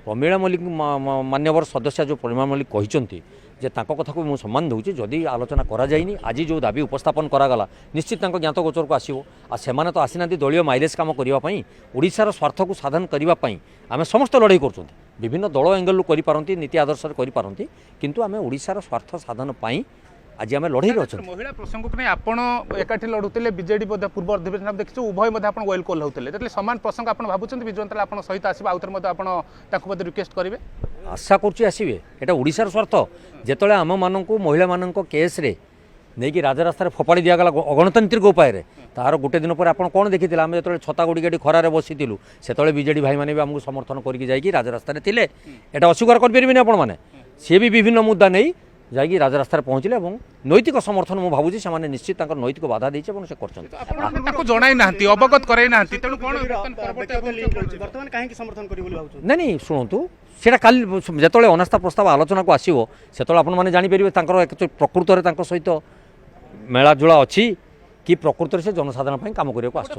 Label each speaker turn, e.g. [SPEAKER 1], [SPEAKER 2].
[SPEAKER 1] प्रमीला मल्लिक मान्यवर सदस्य जो प्रमीला मल्लिक कहते जे तांको कथा को मुझे सम्मान दूसरी जदि आलोचना करा जाइनी आज जो दाबी उपस्थापन करागला निश्चित ज्ञात गोचर को आसो आ तो आसीना दलीय माइलेज काम करने ओडिशार स्वार्थ को साधन करने आम समस्त लड़ाई कर विभिन्न दल एंगल करती नीति आदर्श करती किंतु आम ओडिशार स्वार्थ साधन पाई आज आम लड़ाई अच्छा
[SPEAKER 2] महिला प्रसंग को नहीं आपण एकाठी लड़ुते बीजेडी पूर्व अधिवेशन देखिए उभय वेल कल होते सामान प्रसंग आप भावुं विजु जंत्राल आप सहित आसो आउे रिक्वेस्ट करेंगे
[SPEAKER 1] आशा करेंगे यहाँ ओडिशार स्वार्थ जिते आम मानक महिला मान केस रे नहीं कि राजरास्तार फोपाड़ी दिगला अगणतांत्रिक उपाय तार गोटे दिन पर आप कौन देखी आम जो छता गुड़िक खरार बसीलु से बीजेडी भाई मैंने भी आमको समर्थन करके राजरास्तार थे यहाँ अस्वीकार करें आपण मैंने सी भी विभिन्न मुद्दा नहीं जाकि राजरास्तार पहुँचले और नैतिक समर्थन मुझे भावुँ से निश्चित नैतिक बाधा देते
[SPEAKER 2] अवगत
[SPEAKER 1] नहीं नहीं शुणु सेटा काली जो अनास्था प्रस्ताव आलोचना को आसो से आपने जापर प्रकृत में सहित मेलाजुला अच्छी कि प्रकृत से जनसाधारण काम करने को आस।